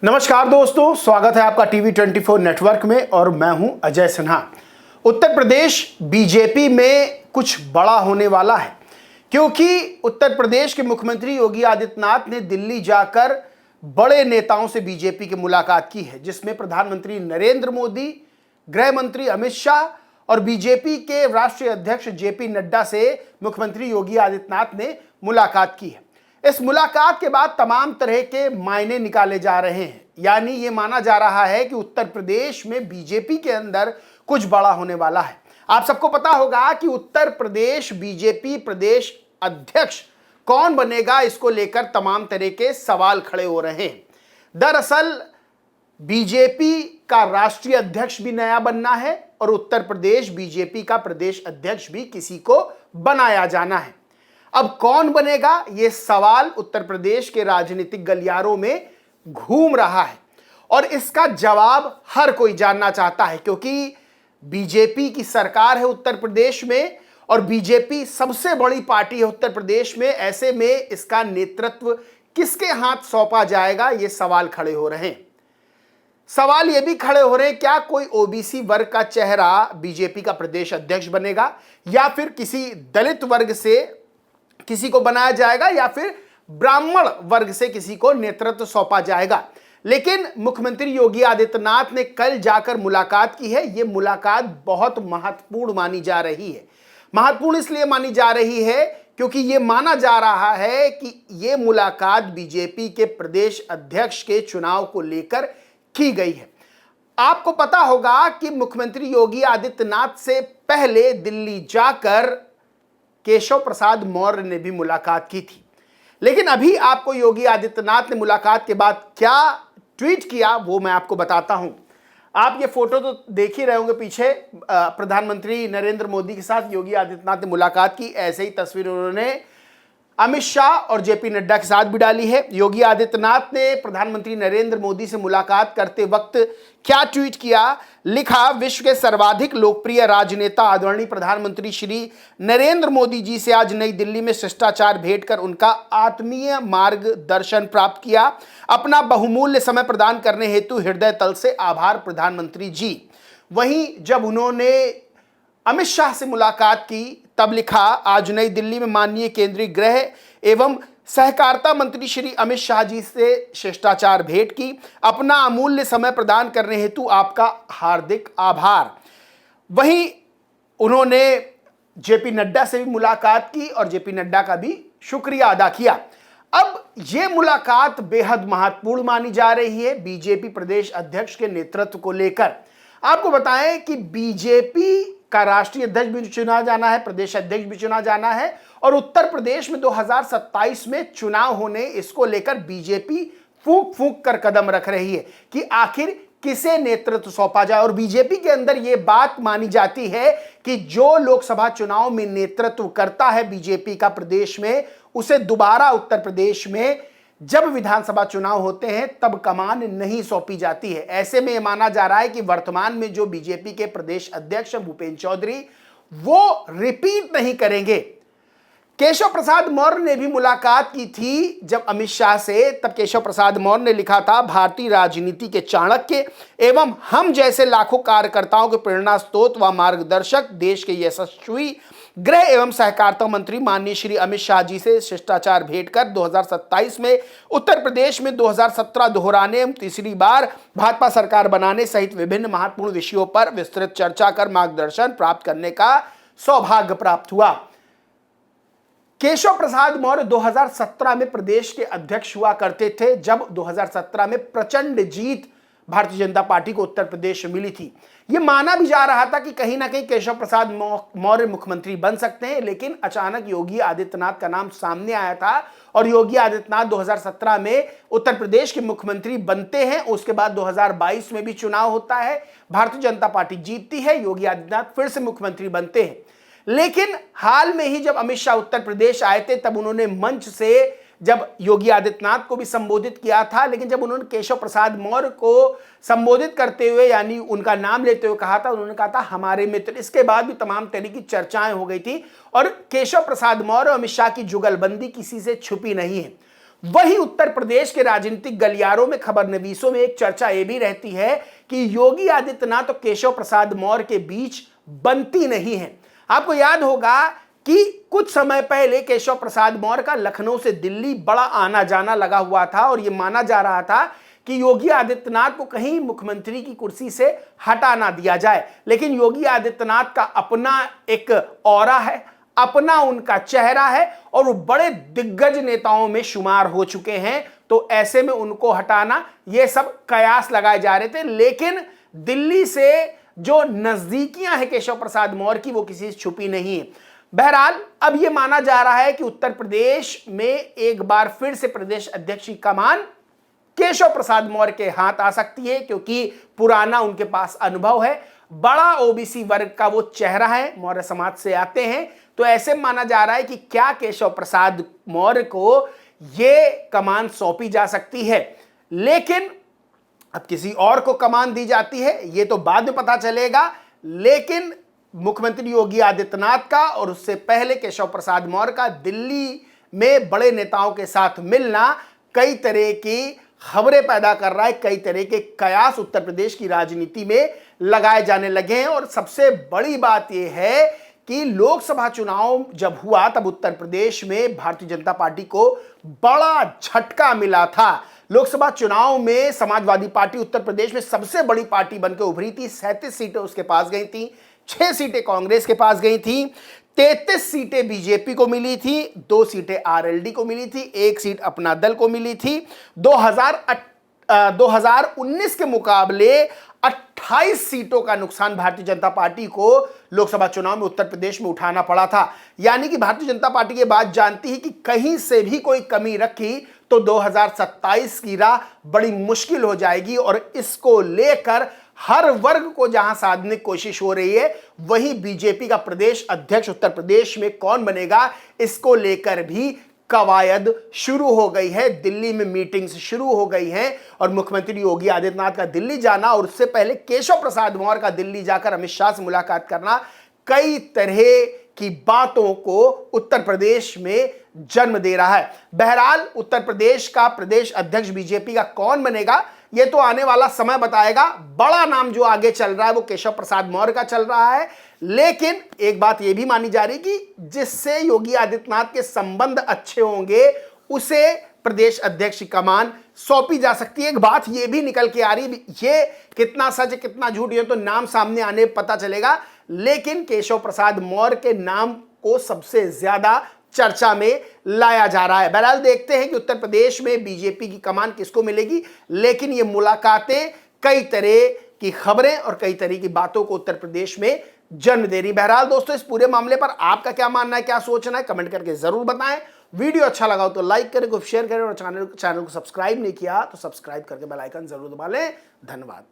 नमस्कार दोस्तों, स्वागत है आपका टीवी 24 नेटवर्क में और मैं हूं अजय सिन्हा। उत्तर प्रदेश बीजेपी में कुछ बड़ा होने वाला है क्योंकि उत्तर प्रदेश के मुख्यमंत्री योगी आदित्यनाथ ने दिल्ली जाकर बड़े नेताओं से बीजेपी की मुलाकात की है, जिसमें प्रधानमंत्री नरेंद्र मोदी, गृह मंत्री अमित शाह और बीजेपी के राष्ट्रीय अध्यक्ष जेपी नड्डा से मुख्यमंत्री योगी आदित्यनाथ ने मुलाकात की है। इस मुलाकात के बाद तमाम तरह के मायने निकाले जा रहे हैं, यानी ये माना जा रहा है कि उत्तर प्रदेश में बीजेपी के अंदर कुछ बड़ा होने वाला है। आप सबको पता होगा कि उत्तर प्रदेश बीजेपी प्रदेश अध्यक्ष कौन बनेगा, इसको लेकर तमाम तरह के सवाल खड़े हो रहे हैं। दरअसल बीजेपी का राष्ट्रीय अध्यक्ष भी नया बनना है और उत्तर प्रदेश बीजेपी का प्रदेश अध्यक्ष भी किसी को बनाया जाना है। अब कौन बनेगा, यह सवाल उत्तर प्रदेश के राजनीतिक गलियारों में घूम रहा है और इसका जवाब हर कोई जानना चाहता है, क्योंकि बीजेपी की सरकार है उत्तर प्रदेश में और बीजेपी सबसे बड़ी पार्टी है उत्तर प्रदेश में। ऐसे में इसका नेतृत्व किसके हाथ सौंपा जाएगा, ये सवाल खड़े हो रहे हैं। सवाल ये भी खड़े हो रहे हैं, क्या कोई ओबीसी वर्ग का चेहरा बीजेपी का प्रदेश अध्यक्ष बनेगा या फिर किसी दलित वर्ग से किसी को बनाया जाएगा या फिर ब्राह्मण वर्ग से किसी को नेतृत्व सौंपा जाएगा। लेकिन मुख्यमंत्री योगी आदित्यनाथ ने कल जाकर मुलाकात की है। यह मुलाकात बहुत महत्वपूर्ण मानी जा रही है। महत्वपूर्ण इसलिए मानी जा रही है क्योंकि यह माना जा रहा है कि यह मुलाकात बीजेपी के प्रदेश अध्यक्ष के चुनाव को लेकर की गई है। आपको पता होगा कि मुख्यमंत्री योगी आदित्यनाथ से पहले दिल्ली जाकर केशव प्रसाद मौर्य ने भी मुलाकात की थी, लेकिन अभी आपको योगी आदित्यनाथ ने मुलाकात के बाद क्या ट्वीट किया वो मैं आपको बताता हूं। आप ये फोटो तो देख ही रहे होंगे, पीछे प्रधानमंत्री नरेंद्र मोदी के साथ योगी आदित्यनाथ ने मुलाकात की। ऐसे ही तस्वीर उन्होंने अमित शाह और जेपी नड्डा के साथ भी डाली है। योगी आदित्यनाथ ने प्रधानमंत्री नरेंद्र मोदी से मुलाकात करते वक्त क्या ट्वीट किया, लिखा, विश्व के सर्वाधिक लोकप्रिय राजनेता आदरणीय प्रधानमंत्री श्री नरेंद्र मोदी जी से आज नई दिल्ली में शिष्टाचार भेंट कर उनका आत्मीय मार्गदर्शन प्राप्त किया। अपना बहुमूल्य समय प्रदान करने हेतु हृदय तल से आभार प्रधानमंत्री जी। वहीं जब उन्होंने अमित शाह से मुलाकात की तब लिखा, आज नई दिल्ली में माननीय केंद्रीय गृह एवं सहकारिता मंत्री श्री अमित शाह जी से शिष्टाचार भेंट की। अपना अमूल्य समय प्रदान करने हेतु आपका हार्दिक आभार। वहीं उन्होंने जेपी नड्डा से भी मुलाकात की और जेपी नड्डा का भी शुक्रिया अदा किया। अब यह मुलाकात बेहद महत्वपूर्ण मानी जा रही है बीजेपी प्रदेश अध्यक्ष के नेतृत्व को लेकर। आपको बताएं कि बीजेपी का राष्ट्रीय अध्यक्ष भी चुना जाना है, प्रदेश अध्यक्ष भी चुना जाना है और उत्तर प्रदेश में 2027 में चुनाव होने, इसको लेकर बीजेपी फूंक फूंक कर कदम रख रही है कि आखिर किसे नेतृत्व सौंपा जाए। और बीजेपी के अंदर यह बात मानी जाती है कि जो लोकसभा चुनाव में नेतृत्व करता है बीजेपी का प्रदेश में, उसे दोबारा उत्तर प्रदेश में जब विधानसभा चुनाव होते हैं तब कमान नहीं सौंपी जाती है। ऐसे में यह माना जा रहा है कि वर्तमान में जो बीजेपी के प्रदेश अध्यक्ष भूपेंद्र चौधरी वो रिपीट नहीं करेंगे। केशव प्रसाद मौर्य ने भी मुलाकात की थी जब अमित शाह से, तब केशव प्रसाद मौर्य ने लिखा था, भारतीय राजनीति के चाणक्य एवं हम जैसे लाखों कार्यकर्ताओं के प्रेरणा स्रोत व मार्गदर्शक, देश के यशस्वी गृह एवं सहकारिता मंत्री माननीय श्री अमित शाह जी से शिष्टाचार भेंट कर 2027 में उत्तर प्रदेश में 2017 दोहराने, तीसरी बार भाजपा सरकार बनाने सहित विभिन्न महत्वपूर्ण विषयों पर विस्तृत चर्चा कर मार्गदर्शन प्राप्त करने का सौभाग्य प्राप्त हुआ। केशव प्रसाद मौर्य 2017 में प्रदेश के अध्यक्ष हुआ करते थे, जब 2017 में प्रचंड जीत भारतीय जनता पार्टी को उत्तर प्रदेश में मिली थी। यह माना भी जा रहा था कि कहीं ना कहीं केशव प्रसाद मौर्य मुख्यमंत्री बन सकते हैं, लेकिन अचानक योगी आदित्यनाथ का नाम सामने आया था और योगी आदित्यनाथ 2017 में उत्तर प्रदेश के मुख्यमंत्री बनते हैं। उसके बाद 2022 में भी चुनाव होता है, भारतीय जनता पार्टी जीतती है, योगी आदित्यनाथ फिर से मुख्यमंत्री बनते हैं। लेकिन हाल में ही जब अमित शाह उत्तर प्रदेश आए थे तब उन्होंने मंच से जब योगी आदित्यनाथ को भी संबोधित किया था, लेकिन जब उन्होंने केशव प्रसाद मौर्य को संबोधित करते हुए यानी उनका नाम लेते हुए कहा था, उन्होंने कहा था हमारे मित्र। इसके बाद भी तमाम तरह की चर्चाएं हो गई थी और केशव प्रसाद मौर्य और अमित शाह की जुगलबंदी किसी से छुपी नहीं है। वही उत्तर प्रदेश के राजनीतिक गलियारों में, खबरनवीसों में एक चर्चा यह भी रहती है कि योगी आदित्यनाथ और केशव प्रसाद मौर्य के बीच बनती नहीं है। आपको याद होगा कि कुछ समय पहले केशव प्रसाद मौर्य का लखनऊ से दिल्ली बड़ा आना जाना लगा हुआ था और यह माना जा रहा था कि योगी आदित्यनाथ को कहीं मुख्यमंत्री की कुर्सी से हटा ना दिया जाए। लेकिन योगी आदित्यनाथ का अपना एक ऑरा है, अपना उनका चेहरा है और वो बड़े दिग्गज नेताओं में शुमार हो चुके हैं, तो ऐसे में उनको हटाना ये सब कयास लगाए जा रहे थे। लेकिन दिल्ली से जो नजदीकियां हैं केशव प्रसाद मौर्य की, वो किसी से छुपी नहीं है। बहरहाल अब यह माना जा रहा है कि उत्तर प्रदेश में एक बार फिर से प्रदेश अध्यक्ष की कमान केशव प्रसाद मौर्य के हाथ आ सकती है, क्योंकि पुराना उनके पास अनुभव है, बड़ा ओबीसी वर्ग का वो चेहरा है, मौर्य समाज से आते हैं। तो ऐसे माना जा रहा है कि क्या केशव प्रसाद मौर्य को ये कमान सौंपी जा सकती है। लेकिन अब किसी और को कमान दी जाती है ये तो बाद में पता चलेगा। लेकिन मुख्यमंत्री योगी आदित्यनाथ का और उससे पहले केशव प्रसाद मौर्य का दिल्ली में बड़े नेताओं के साथ मिलना कई तरह की खबरें पैदा कर रहा है, कई तरह के कयास उत्तर प्रदेश की राजनीति में लगाए जाने लगे हैं। और सबसे बड़ी बात यह है कि लोकसभा चुनाव जब हुआ तब उत्तर प्रदेश में भारतीय जनता पार्टी को बड़ा झटका मिला था। लोकसभा चुनाव में समाजवादी पार्टी उत्तर प्रदेश में सबसे बड़ी पार्टी बनकर उभरी थी, 37 सीटें उसके पास गई थी, 6 सीटें कांग्रेस के पास गई थी, 33 सीटें बीजेपी को मिली थी, 2 सीटें आरएलडी को मिली थी, 1 सीट अपना दल को मिली थी। 2019 के मुकाबले 28 सीटों का नुकसान भारतीय जनता पार्टी को लोकसभा चुनाव में उत्तर प्रदेश में उठाना पड़ा था। यानी कि भारतीय जनता पार्टी ये बात जानती है कि कहीं से भी कोई कमी रखी तो 2027 की राह बड़ी मुश्किल हो जाएगी। और इसको लेकर हर वर्ग को जहां साधने की कोशिश हो रही है, वहीं बीजेपी का प्रदेश अध्यक्ष उत्तर प्रदेश में कौन बनेगा, इसको लेकर भी कवायद शुरू हो गई है। दिल्ली में मीटिंग्स शुरू हो गई हैं और मुख्यमंत्री योगी आदित्यनाथ का दिल्ली जाना और उससे पहले केशव प्रसाद मौर्य का दिल्ली जाकर अमित शाह से मुलाकात करना कई तरह की बातों को उत्तर प्रदेश में जन्म दे रहा है। बहरहाल उत्तर प्रदेश का प्रदेश अध्यक्ष बीजेपी का कौन बनेगा ये तो आने वाला समय बताएगा। बड़ा नाम जो आगे चल रहा है वो केशव प्रसाद मौर्य का चल रहा है। लेकिन एक बात यह भी मानी जा रही कि जिससे योगी आदित्यनाथ के संबंध अच्छे होंगे उसे प्रदेश अध्यक्ष की कमान सौंपी जा सकती है। एक बात यह भी निकल के आ रही, ये कितना सच है कितना झूठ ये तो नाम सामने आने पता चलेगा। लेकिन केशव प्रसाद मौर्य के नाम को सबसे ज्यादा चर्चा में लाया जा रहा है। बहरहाल देखते हैं कि उत्तर प्रदेश में बीजेपी की कमान किसको मिलेगी। लेकिन ये मुलाकातें कई तरह की खबरें और कई तरह की बातों को उत्तर प्रदेश में जन्म दे रही। बहरहाल दोस्तों, इस पूरे मामले पर आपका क्या मानना है, क्या सोचना है, कमेंट करके जरूर बताएं। वीडियो अच्छा लगा हो तो लाइक करें, शेयर करें और चैनल को सब्सक्राइब नहीं किया तो सब्सक्राइब करके बेल आइकन जरूर दबा लें। धन्यवाद।